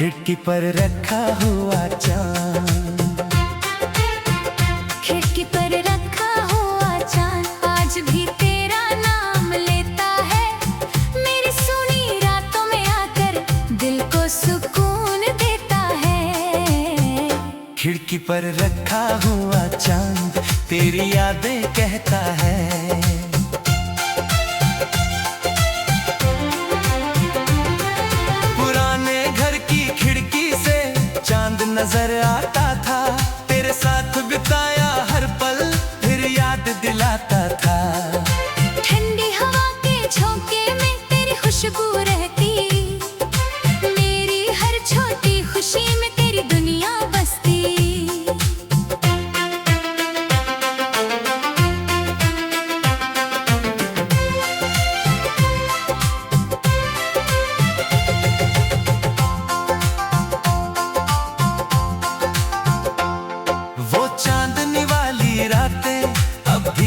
खिड़की पर रखा हुआ चांद, खिड़की पर रखा हुआ चांद आज भी तेरा नाम लेता है। मेरी सुनी रातों में आकर दिल को सुकून देता है। खिड़की पर रखा हुआ चांद तेरी यादें कहता है। नजर आता था तेरे साथ बिताया हर पल फिर याद दिलाता था। ठंडी हवा के झोंके में तेरी खुशबू रहती, मेरी हर छोटी खुशी में तेरी दुनिया बसती।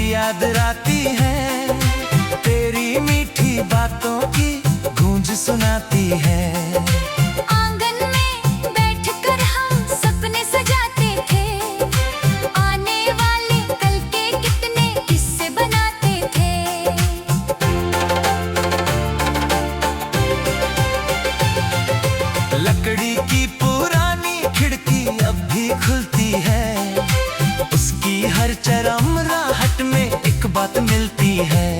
याद आती है तेरी मीठी बातों की गूंज सुनाती है। आंगन में बैठकर हम सपने सजाते थे, आने वाले कल के कितने किस्से बनाते थे। लकड़ी की पुरानी खिड़की अब भी खुलती है, उसकी हर चरम राहट में एक बात मिलती है।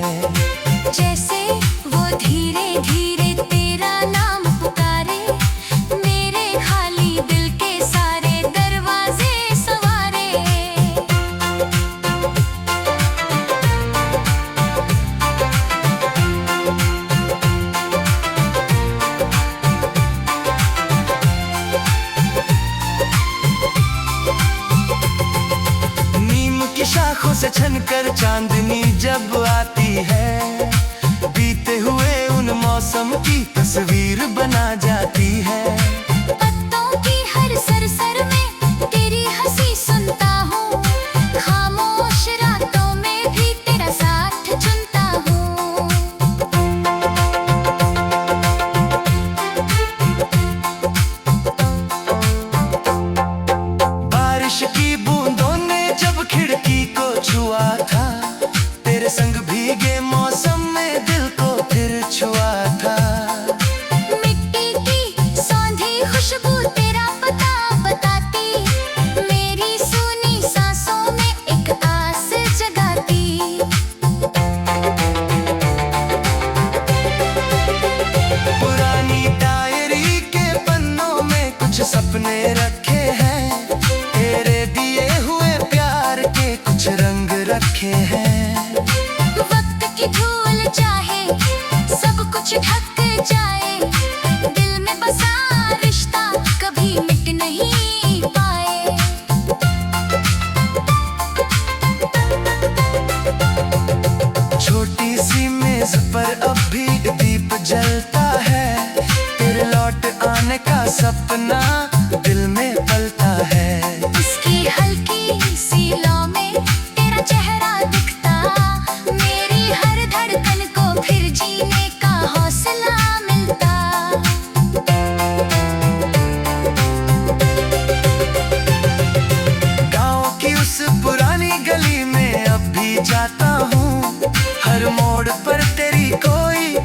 जैसे वो धीरे धीरे तेरा नाम पुकारे, मेरे खाली दिल के सारे दरवाजे सवारे। शाखों से छनकर चांदनी जब आती है, बीते हुए उन मौसम की तस्वीर बना जाती है। पत्तों की हर सरसर में तेरी हंसी सुनता हूँ, खामोश रातों में भी तेरा साथ चुनता हूँ। बारिश की बूंदों ने जब खिड़की को छुआ था, तेरे संग भीगे मौसम में दिल को फिर छुआ था। मिट्टी की सौंधी खुशबू तेरा पता बताती, मेरी सूनी सांसों में एक आस जगाती। पुरानी डायरी के पन्नों में कुछ सपने रखे हैं, तेरे दिए हुए प्यार के कुछ रंग रखे हैं। वक्त की धूल चाहे सब कुछ ढक जाए, दिल में बसा रिश्ता कभी मिट नहीं पाए। छोटी सी मेज पर अब भी दीप जलता है, तेरे लौट आने का सपना दिल में पलता है। उसकी हल्की सी लौ में तेरा चेहरा दिखता, मेरी हर धड़कन को फिर जीने का हौसला मिलता। गाँव की उस पुरानी गली में अब भी जाता हूँ, हर मोड़ पर तेरी कोई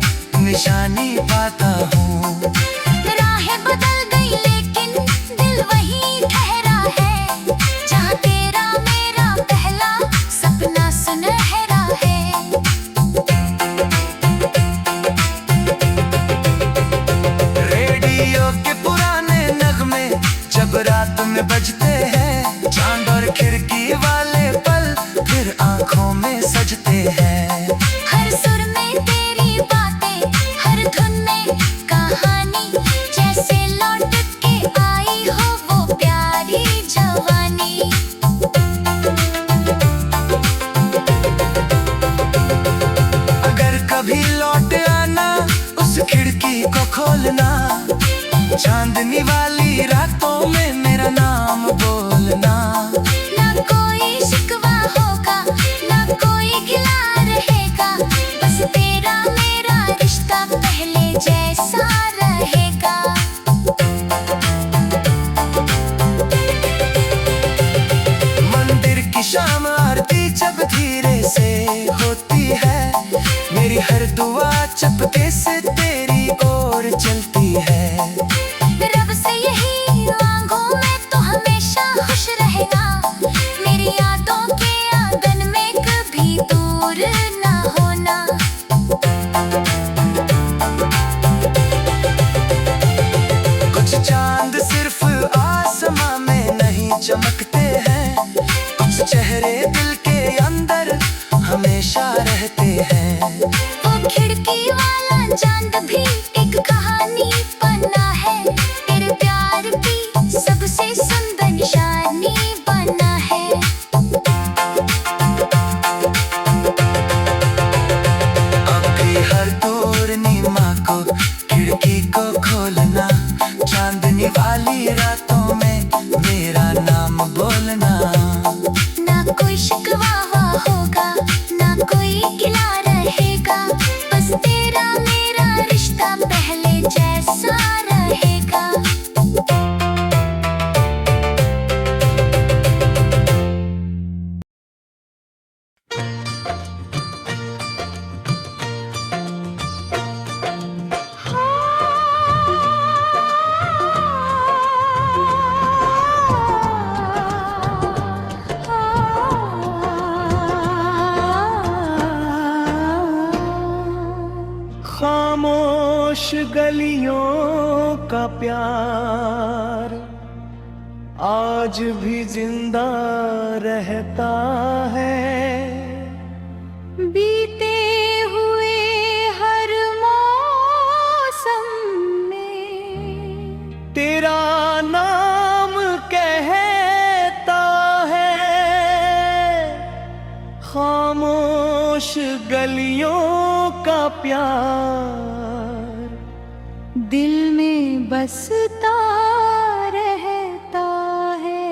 निशानी पाता हूँ। राहें बदल गई लेकिन दिल वहीं ठहरा है, जहाँ तेरा मेरा पहला सपना सुनहरा है। रेडियो के पुराने नगमे जब रात में बजते हैं, चांद और खिड़की वाले पल फिर आंखों में सजते हैं। हर सुर में तेरी बातें, हर धुन में कहानी, जैसे लौट के आई हो वो प्यारी जवानी। अगर कभी लौट आना उस खिड़की को खोलना, चांदनी वाली रातों में मेरा नाम बोलना। ना कोई शिकवा होगा, ना कोई गिला रहेगा, बस तेरा मेरा रिश्ता पहले जैसा रहेगा। से होती है, मेरी हर दुआ चपके से तेरी ओर चलती है। रब से यही मांगो मैं तो हमेशा खुश रहना, मेरी यादों के आंगन में कभी दूर ना होना। कुछ चांद सिर्फ आसमां में नहीं चमकते हैं, कुछ चेहरे दिल के अंदर हमेशा रहते हैं। वो खिड़की वाला चांद भी एक कहानी बना है, तेरे प्यार की सबसे सुंदर निशानी बना है। अब भी हर पूर्णिमा को खिड़की को खोलना, चांदनी वाली रातों में मेरा नाम बोलना। ना कोई शिकवा होगा, ना कोई गिला रहेगा, बस तेरा मेरा रिश्ता पहले जैसा रहेगा। खामोश गलियों का प्यार आज भी जिंदा रहता है। बीते हुए हर मौसम में तेरा नाम कहता है। खामोश गलियों का प्यार दिल में बसता रहता है।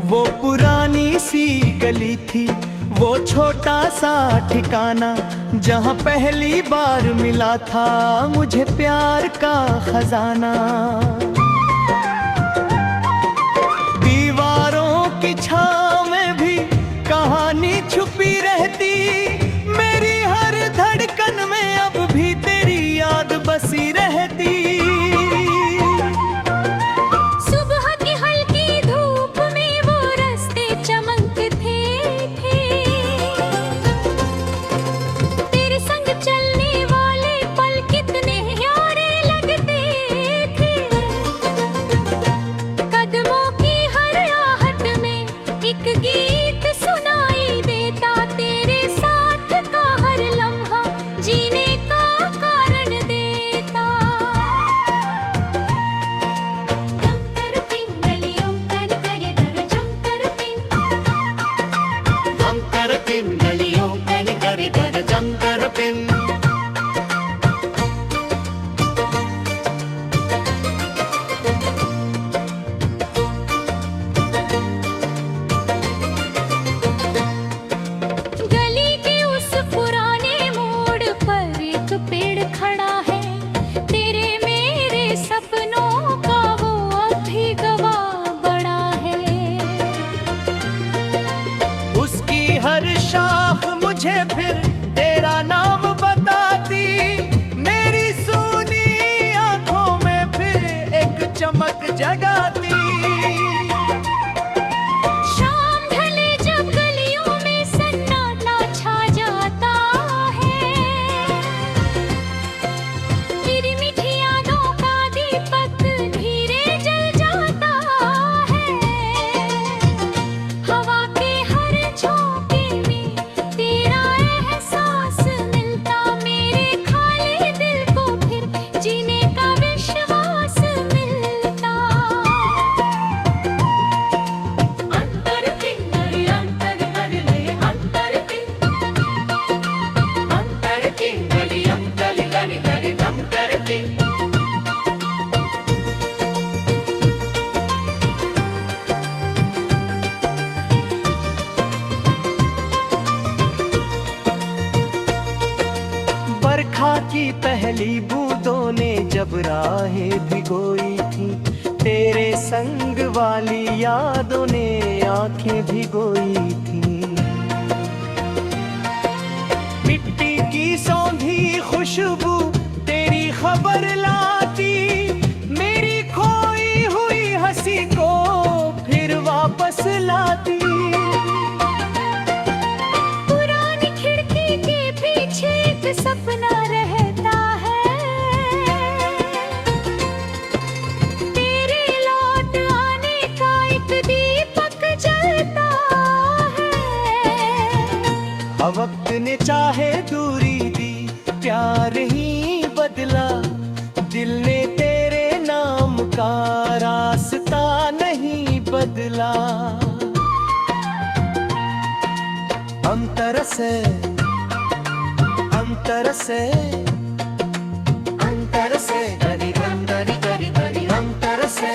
वो पुरानी सी गली थी, वो छोटा सा ठिकाना, जहाँ पहली बार मिला था मुझे प्यार का खजाना। दीवारों की छाँव में भी कहानी छुपी रहती, मेरी हर धड़कन में अब भी तेरी याद बसी रहती। सुबह की हल्की धूप में वो रास्ते चमकते थे, तेरे संग चलने वाले पल कितने प्यारे लगते थे। कदमों की हर आहट में एक गीत सुनाई देता, तेरे साथ का हर लम्हा जीने का कारण देता। जमकर पिंगलियों तन करे दर जमकर पिंग, जमकर पिन गलियों में करे कर जमकर पिन। गली के उस पुराने मोड़ पर एक पेड़ खड़ा है, तेरे मेरे सपनों का वो अब भी गवाह बड़ा है। उसकी हर शाख मुझे फिर तेरा नाम बताती, मेरी सूनी आंखों में फिर एक चमक जगाती। शाम ढले जब गलियों में सन्नाटा छा जाता है, तेरी मीठी यादों का दीपक धीरे जल जाता है। हवा के हर झोंके में तेरा एहसास मिलता, मेरे खाली दिल को फिर जीने का विश्वास मिलता। जब राहें भिगोई थी, तेरे संग वाली यादों ने आंखें भिगोई थी। मिट्टी की सौंधी खुशबू तेरी खबर लाती, मेरी खोई हुई हंसी को फिर वापस लाती। पुरानी खिड़की के पीछे एक सपना रहता है, तेरे लौट आने का एक दीपक जलता है। अब वक्त ने चाहे दूरी दी, प्यार ही बदला, दिल ने तेरे नाम का रास्ता नहीं बदला। अंतर से अंतर से अंतर से गरी गरी गरी गरी अंतर से।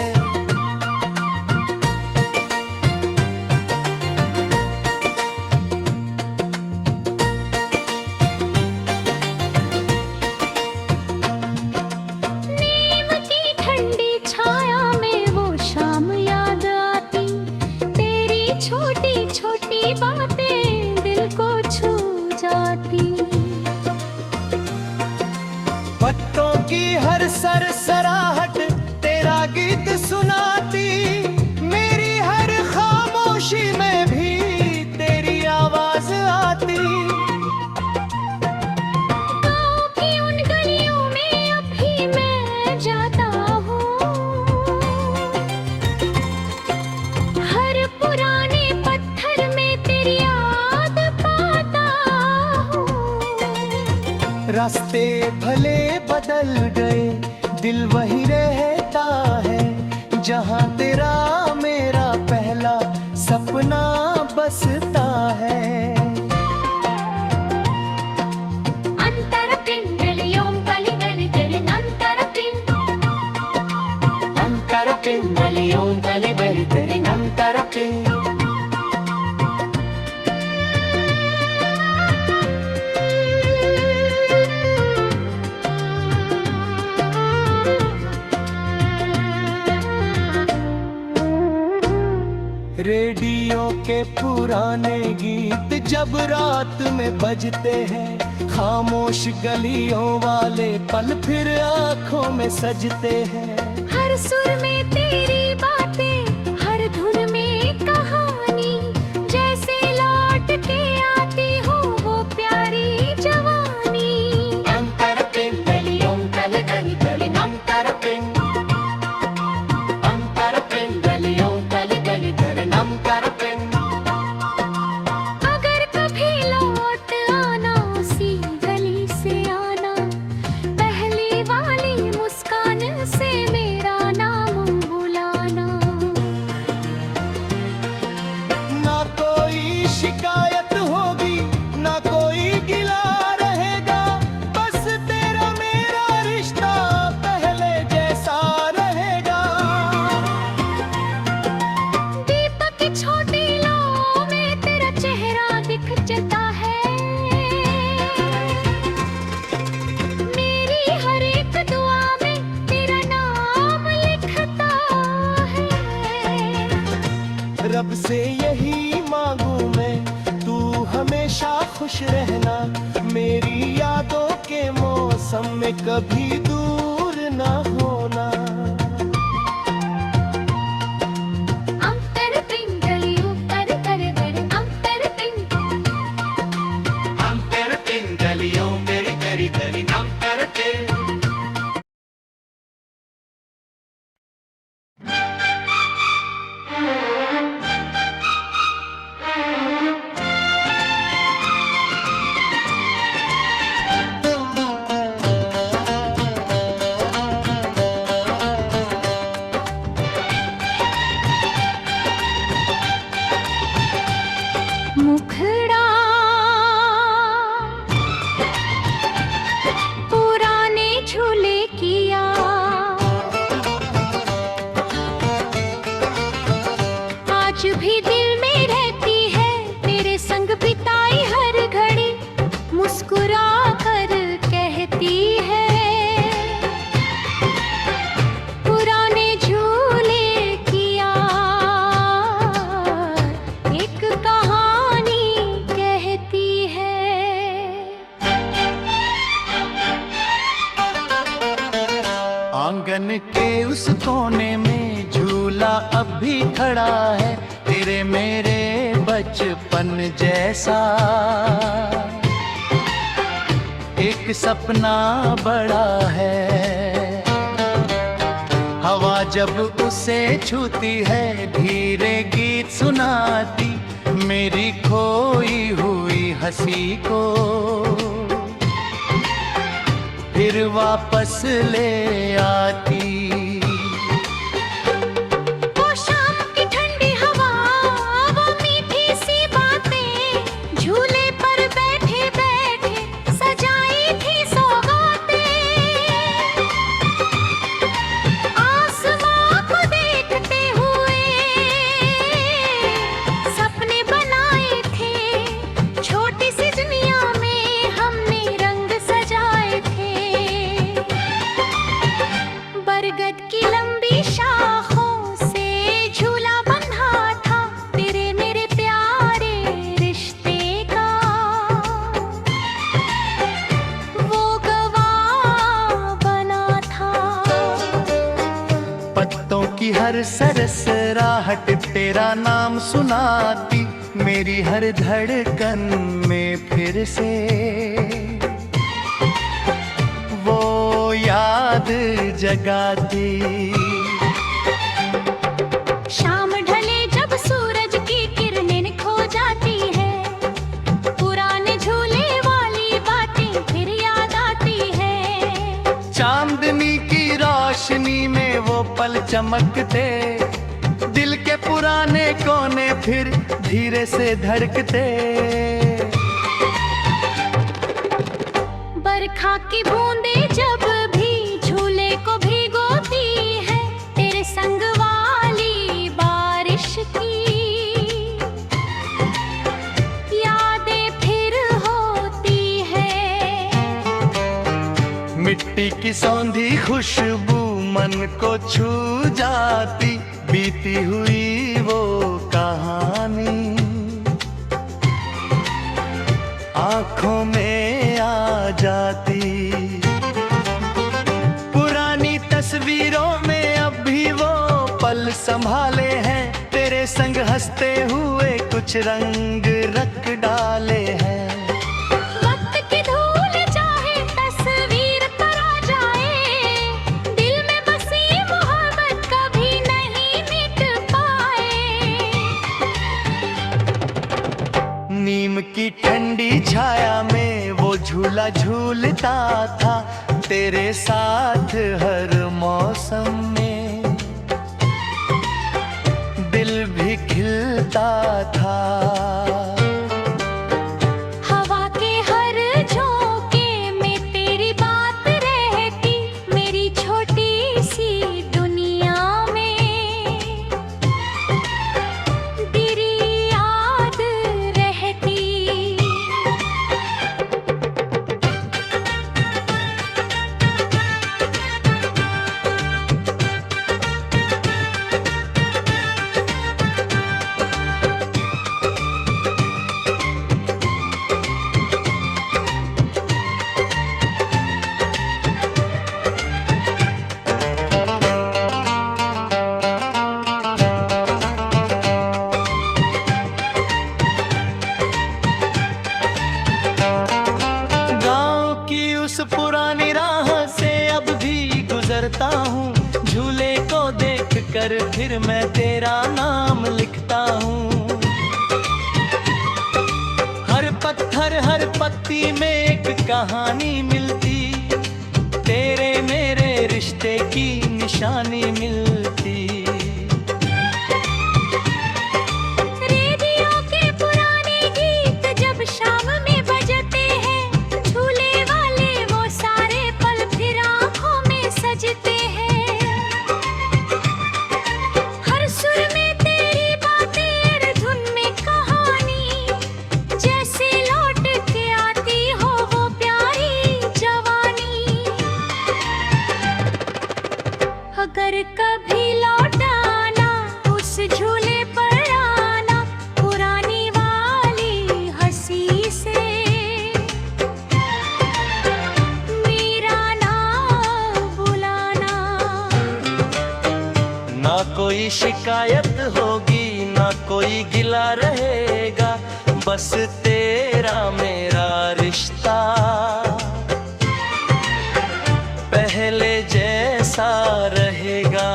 नीम की ठंडी छाया में वो शाम याद आती, तेरी छोटी छोटी बातें दिल को छू जाती। पत्तों की हर सरसराहट तेरा गीत सुनाती, मेरी हर खामोशी में भी तेरी आवाज आती। गाँव की उन गलियों में अब भी मैं जाता हूँ, हर पुराने पत्थर में तेरी याद पाता हूँ। रास्ते भले बदल गए, दिल वही रहता है, जहाँ तेरा मेरा पहला सपना बसता है। अंतर पिंगलियों गली गली गली अंतर पिंग, अंतर पिंगलियों गली गली गली अंतर पिंग। रेडियो के पुराने गीत जब रात में बजते हैं, खामोश गलियों वाले पल फिर आंखों में सजते हैं। हर सुर में तेरी बातें, हर धुन में कहानी, जैसे लौट के आती हो वो प्यारी जवानी। अंतर पिंग गलियों गली गली गली अंतर पिंग, अंतर पिंग गलियों गली गली गली अंतर पिंग। अगर कभी लौट आना उसी गली से आना, पहली वाली मुस्कान से मेरा नाम बुलाना। ना कोई शिकायत होगी, ना कोई गिला रहेगा, बस तेरा मेरा रिश्ता पहले जैसा रहेगा। दीपक की छोटी लौ में तेरा चेहरा दिख जाता है, मेरी हर एक दुआ में तेरा नाम लिखता है। रब से यही मांगू मैं, तू हमेशा खुश रहना, मेरी यादों के मौसम में कभी दूर ना होना। अंतर पिंगलियों कर कर कर अंतर पिंग, अंतर पिंग गलियों मेरी करी करी अंतर पिंग। आंगन के उस कोने में झूला अब भी खड़ा है, तेरे मेरे बचपन जैसा। एक सपना बड़ा है, हवा जब उसे छूती है धीरे गीत सुनाती, मेरी खोई हुई हंसी को फिर वापस ले आती। वो शाम की ठंडी हवा, वो मीठी सी बातें, झूले पर बैठे बैठे सजाई थी सौगातें। आसमां को देखते हुए सपने बनाए थे, छोटी सी दुनिया में हमने रंग सजाए थे। बरगद की लंबी शाखों से झूला बंधा था, तेरे मेरे प्यारे रिश्ते का वो गवाह बना था। पत्तों की हर सरसराहट तेरा नाम सुनाती, मेरी हर धड़कन में फिर से वो याद जगाती। शाम ढले जब सूरज की किरणें खो जाती है, पुराने झूले वाली बातें फिर याद आती है। चांदनी की रोशनी में वो पल चमकते, दिल के पुराने कोने फिर धीरे से धड़कते। बरखा की बूंदें जब भी झूले को भिगोती है, तेरे संग वाली बारिश की यादें फिर होती है। मिट्टी की सौंधी खुशबू मन को छू जाती, बीती हुई वो कहानी आंखों में आ जाती। पुरानी तस्वीरों में अब भी वो पल संभाले हैं, तेरे संग हंसते हुए कुछ रंग रख डाले हैं। वक्त की धूल चाहे तस्वीर पर आ जाए, दिल में बसी मोहब्बत कभी नहीं मिट पाए। नीम की ठंडी छाया में वो झूला झूलता था, तेरे साथ हर मौसम में दिल भी खिलता था। हवा के हर झोंके में तेरी बात रहती, मेरी छोटी सी दुनिया में तेरी याद रहती। गांव की उस पुरानी राह से अब भी गुजरता हूँ, झूले को देख कर फिर मैं तेरा नाम लिखता हूँ। हर पत्थर हर पत्ती में एक कहानी मिलती, तेरे मेरे रिश्ते की निशानी मिलती। रेडियो के पुराने गीत जब शाम में बजते हैं, झूले वाले वो सारे पल फिर आँखों में सजते हैं। हर सुर में तेरी बातें, हर धुन में कहानी, जैसे लौट के आती हो वो प्यारी जवानी। अगर कभी लौटाना उस झूले पर आना, पुरानी वाली हंसी से मेरा नाम बुलाना। कोई शिकायत होगी ना कोई गिला रहेगा, बस तेरा मेरा रिश्ता पहले जैसा रहेगा।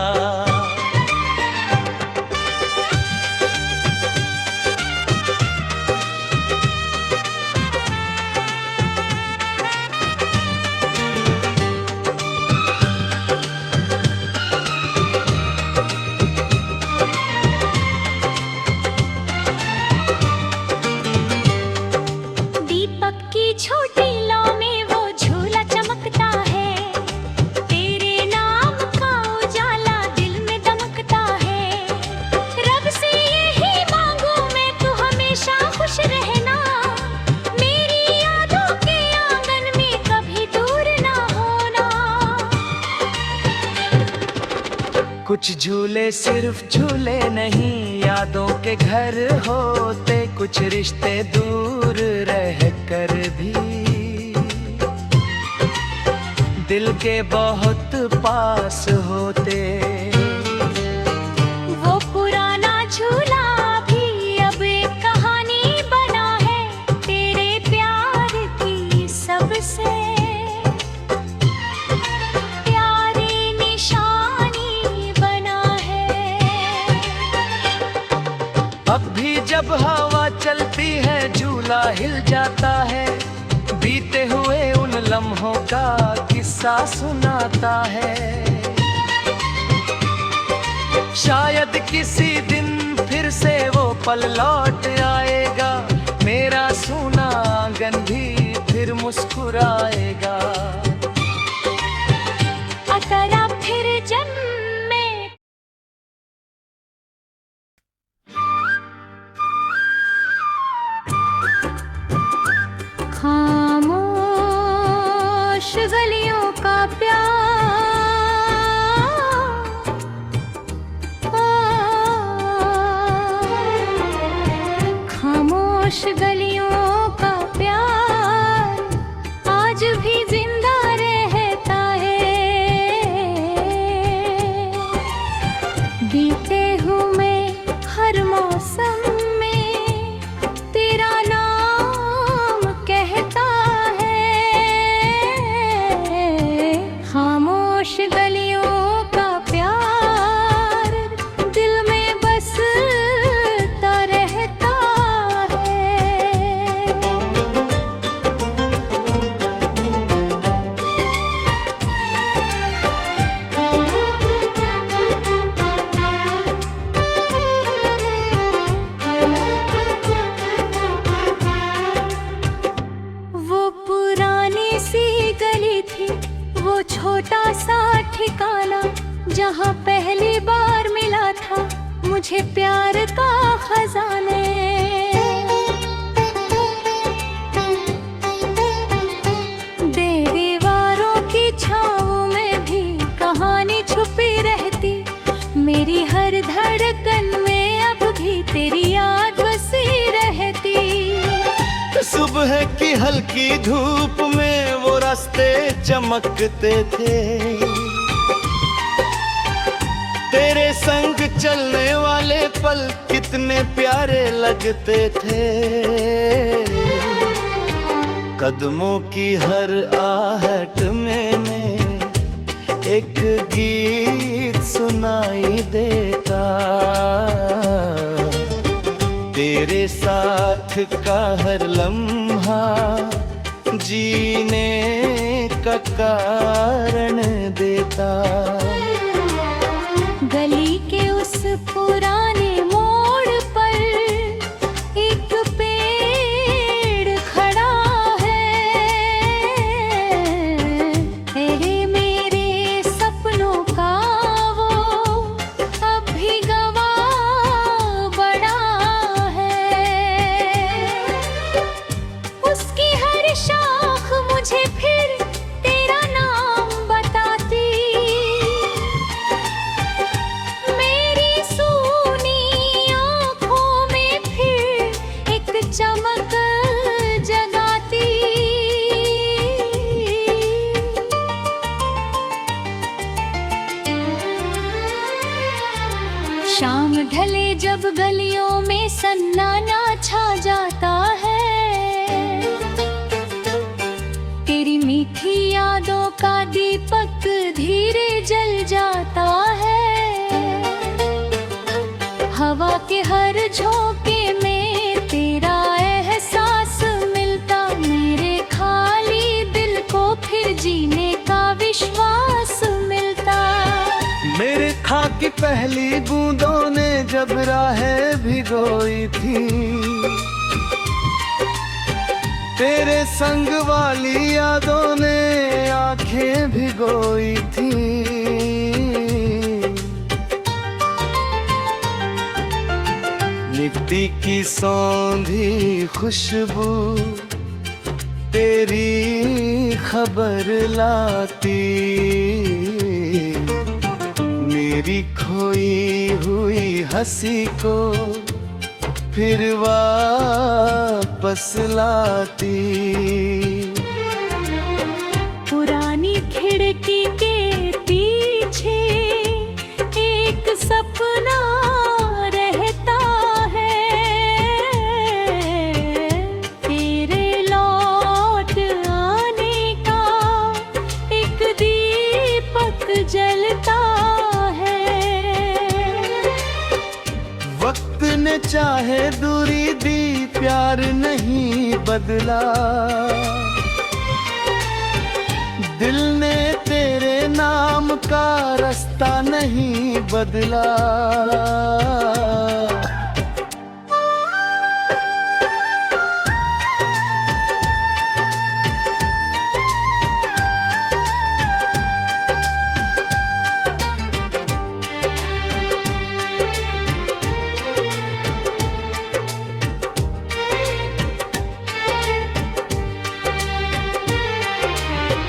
दीपक की छोटी लौ में वो झूला चमकता है, तेरे नाम का उजाला दिल में दमकता है। रब से यही मांगू मैं, तू हमेशा खुश रहना, मेरी यादों के आंगन में कभी दूर ना होना। कुछ झूले सिर्फ झूले नहीं, यादों के घर होते, कुछ रिश्ते दूर रह कर भी दिल के बहुत पास होते। वो पुराना झूला भी अब एक कहानी बना है, तेरे प्यार की सबसे प्यारी निशानी बना है। अब भी जब हवा चलती है झूला हिल जाता है, बीते हुए उन लम्हों का किस्सा सुनाता है। शायद किसी दिन फिर से वो पल लौट आएगा, मेरा सूना आंगन भी फिर मुस्कुराएगा। अगर आप फिर जन्मे खामोश गलियों का प्यार, खामोश गलियों का प्यार आज भी जिंदा रहता है। बीते हुए हर मौसम में तेरा नाम कहता है, खामोश गलियों का प्यार दिल में बसता रहता है। वो पुरानी सी गली थी, वो छोटा सा ठिकाना, जहाँ पहली बार मिला था मुझे प्यार का खजाने। दीवारों की छाँव में भी कहानी छुपी रहती, मेरी हर धड़कन में अब भी तेरी याद बसी रहती। सुबह की हल्की धूप में वो रास्ते चमकते थे, तेरे संग चलने वाले पल कितने प्यारे लगते थे। कदमों की हर आहट में एक गीत सुनाई देता, तेरे साथ का हर लम्हा जीने का कारण देता। गली के उस पुराने मोड़ पर एक पेड़ खड़ा है, तेरे मेरे सपनों का वो अब भी गवाह बड़ा है। उसकी हर शाख मुझे फिर तेरा नाम बताती, शाम ढले जब गलियों में सन्नाटा छा जाता है, तेरी मीठी यादों का दीपक धीरे जल जाता है। हवा के हर झोंके में तेरा एहसास मिलता, मेरे खाली दिल को फिर जीने का विश्वास मिलता। मेरे खाकी पहली बूंदों ने जब राहें भिगोई थी, तेरे संग वाली यादों ने आंखें भिगोई थी। मिट्टी की सौंधी खुशबू तेरी खबर लाती, मेरी खोई हुई हंसी को फिर वापस लाती। पुरानी खिड़की के पीछे एक सपना रहता है, तेरे लौट आने का एक दीपक जलता है। वक्त ने चाहे दूरी दी, प्यार नहीं बदला। दिल ने तेरे नाम का रास्ता नहीं बदला।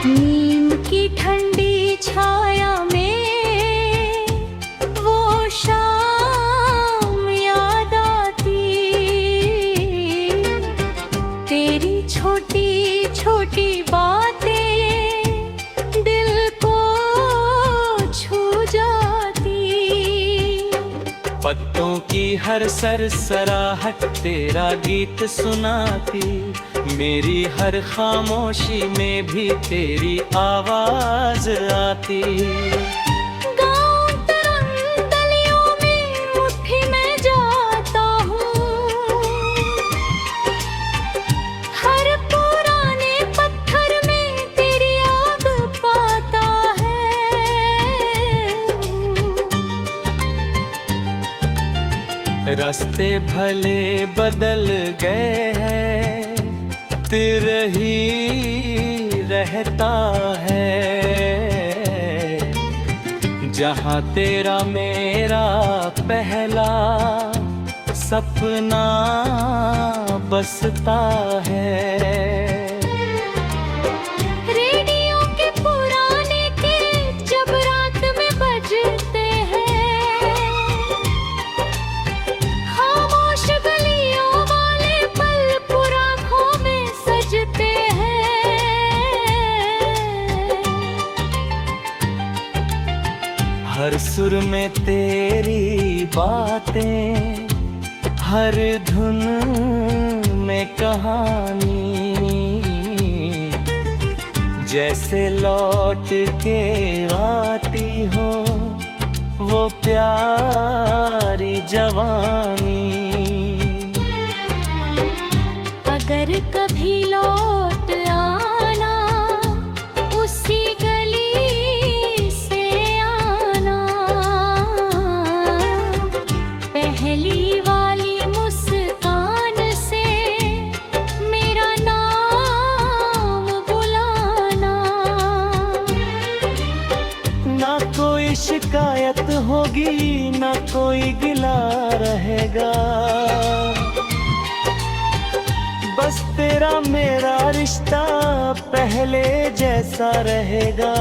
नीम की ठंडी छाया में वो शाम याद आती, तेरी छोटी छोटी बातें दिल को छू जाती। पत्तों की हर सरसराहट तेरा गीत सुनाती, मेरी हर खामोशी में भी तेरी आवाज आती। गाँव तरंग गलियों में उठी मैं जाता हूँ, हर पुराने पत्थर में तेरी याद पाता है। रास्ते भले बदल गए हैं, तेरा ही रहता है। जहाँ तेरा मेरा पहला सपना बसता है। रेडियो के पुराने गीत जब रात में बजते हैं, खामोश गलियों वाले पल पुराखों में सजते हैं। हर सुर में तेरी बातें, हर धुन में कहानी, जैसे लौट के आती हो वो प्यारी जवानी। अगर कभी लौट आना उसी गली से आना, पहली वाली मुस्कान से मेरा नाम बुलाना। ना कोई शिकायत होगी, ना कोई गिला रहेगा, बस तेरा मेरा रिश्ता पहले जैसा रहेगा।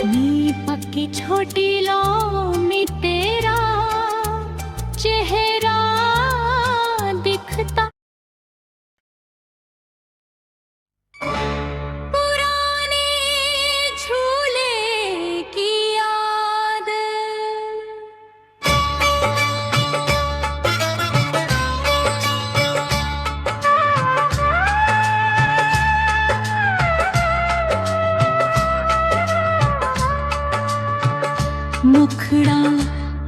नीम की छोटी लौ में तेरा चेहरा खड़ा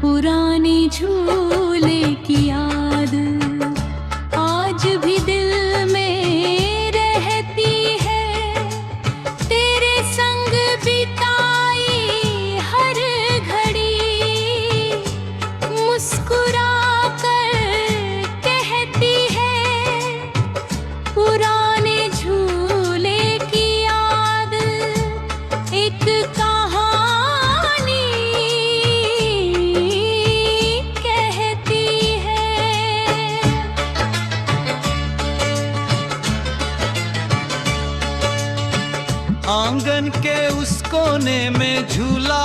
पुराने झूले की याद आज भी दिल में रहती है। तेरे संग बिताई हर घड़ी मुस्कुरा कर कहती है पुराने झूले की याद एक कहानी कहती है। आंगन के उस कोने में झूला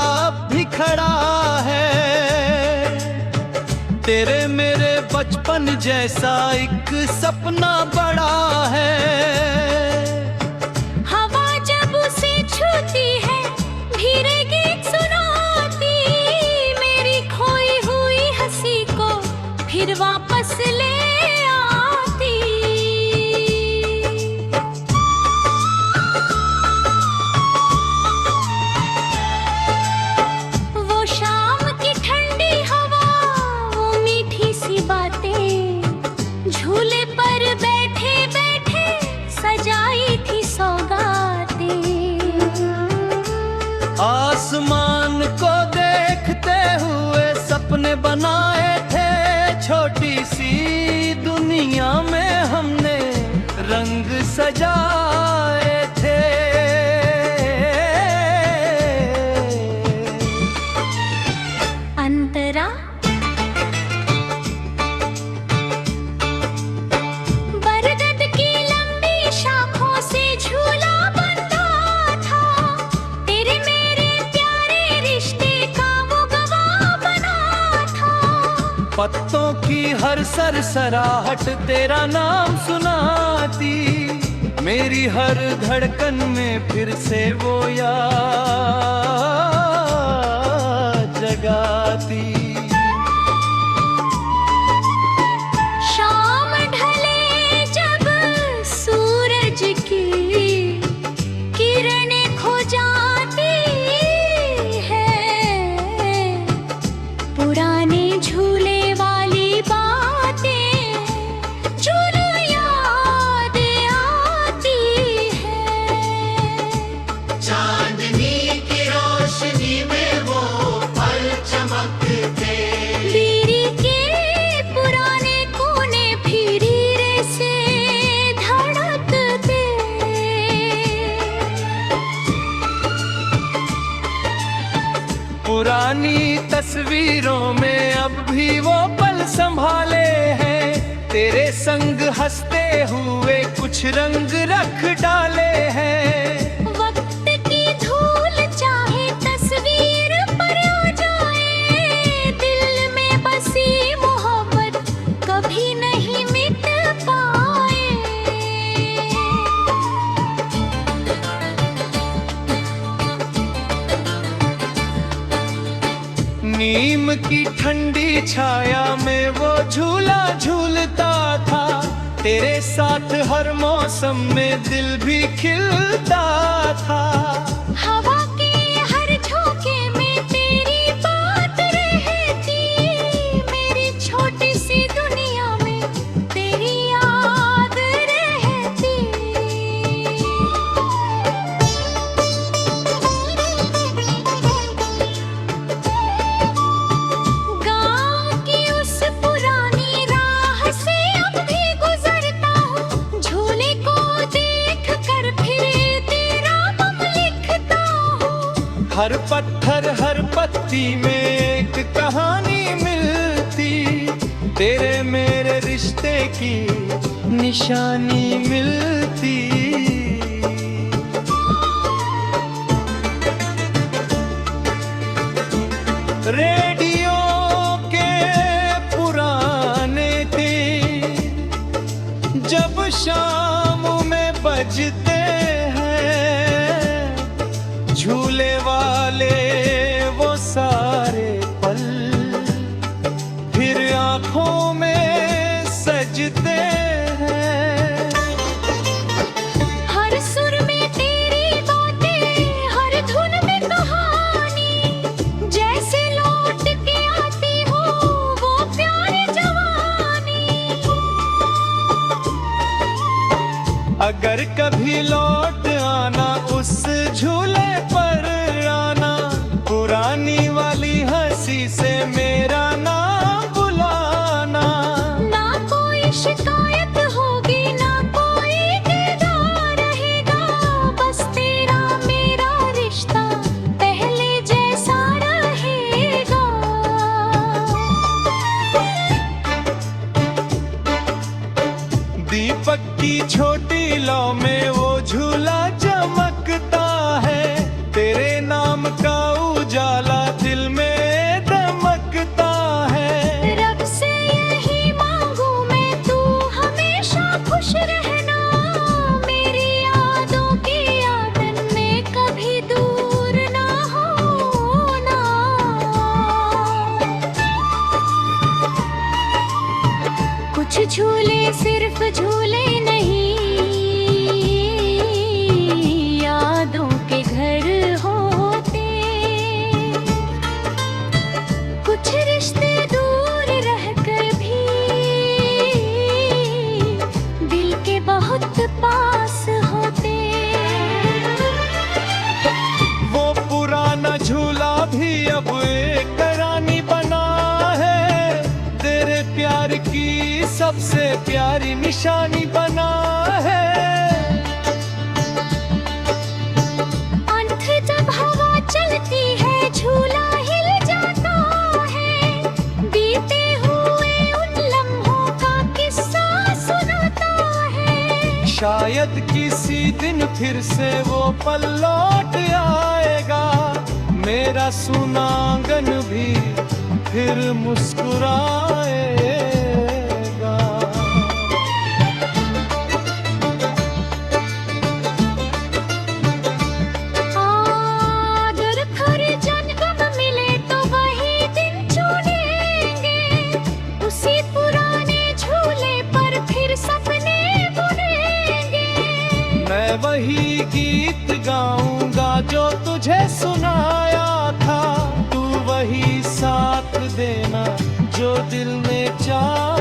भी खड़ा है, तेरे मेरे बचपन जैसा एक सपना बड़ा है। हवा जब उसे छूती है धीरे गीत सुनाती, मेरी खोई हुई हंसी को फिर वापस ले आती। वो शाम की ठंडी हवा, वो मीठी सी बातें, झूले पर बैठे बैठे सजाई थी सौगातें। आसमान को देखते हुए सपने बनाए थे, छोटी सी दुनिया में हमने रंग सजाए थे। अंतरा बरगद की लंबी शाखों से झूला बंधा था, तेरे मेरे प्यारे रिश्ते का वो गवाह बना था। पत्तों की हर सरसराहट तेरा नाम सुनाती, मेरी हर धड़कन में फिर से वो याद जगाती। शाम ढले जब सूरज की किरणें खो जाती है, पुराने झूले वाली बातें झूलो याद आती है। चांदनी की रोशनी में वो पल चमकते, बीरी के पुराने कोने फिर हीरे से धड़कते। पुरानी तस्वीरों में अब भी वो पल संभाले हैं, तेरे संग हंसते हुए कुछ रंग रख डाले हैं। वक्त की धूल चाहे तस्वीर पर आ जाए, दिल में बसी मोहब्बत कभी नहीं मिट पाए। नीम की ठंडी छाया में वो झूला झूलता था, तेरे साथ हर मौसम में दिल भी खिलता था। हवा के हर झोंके में तेरी बात रहती, मेरी छोटी सी दुनिया में तेरी याद रहती। गाँव की उस पुरानी राह से अब भी गुजरता हूँ, झूले को देख कर फिर तेरा नाम लिखता हूँ। हर पत्थर हर पत्ती में एक कहानी मिलती, तेरे मेरे रिश्ते की निशानी मिलती। रेडियो के पुराने दिन जब शाम में बजते हैं, झूले वाले वो सारे पल फिर आंखों में सजते हैं। हर सुर में तेरी बातें, हर धुन में कहानी, जैसे लौट लौ में वो झूला चमकता है, तेरे नाम का उजाला दिल में दमकता है। रब से यही मांगू मैं, तू हमेशा खुश रहना, मेरी यादों की आदत में कभी दूर ना होना। कुछ झूले सिर्फ झूले नहीं, यादों के घर होते। कुछ रिश्ते दूर रहकर भी दिल के बहुत पास होते। वो पुराना झूला भी अब एक रानी बना है, तेरे प्यार की सबसे प्यारी निशानी बना है। अंत जब हवा चलती है, झूला हिल जाता है, बीते हुए उन लम्हों का किस्सा सुनाता है। शायद किसी दिन फिर से वो पल लौट आएगा, मेरा सुना आंगन भी फिर मुस्कुराएगा। अगर फिर जन्म मिले तो वही दिन चुनेंगे, उसी पुराने झूले पर फिर सपने बुनेंगे। मैं वही गीत गाऊंगा जो तुझे सुनाया था, तू वही साथ देना जो दिल में चाह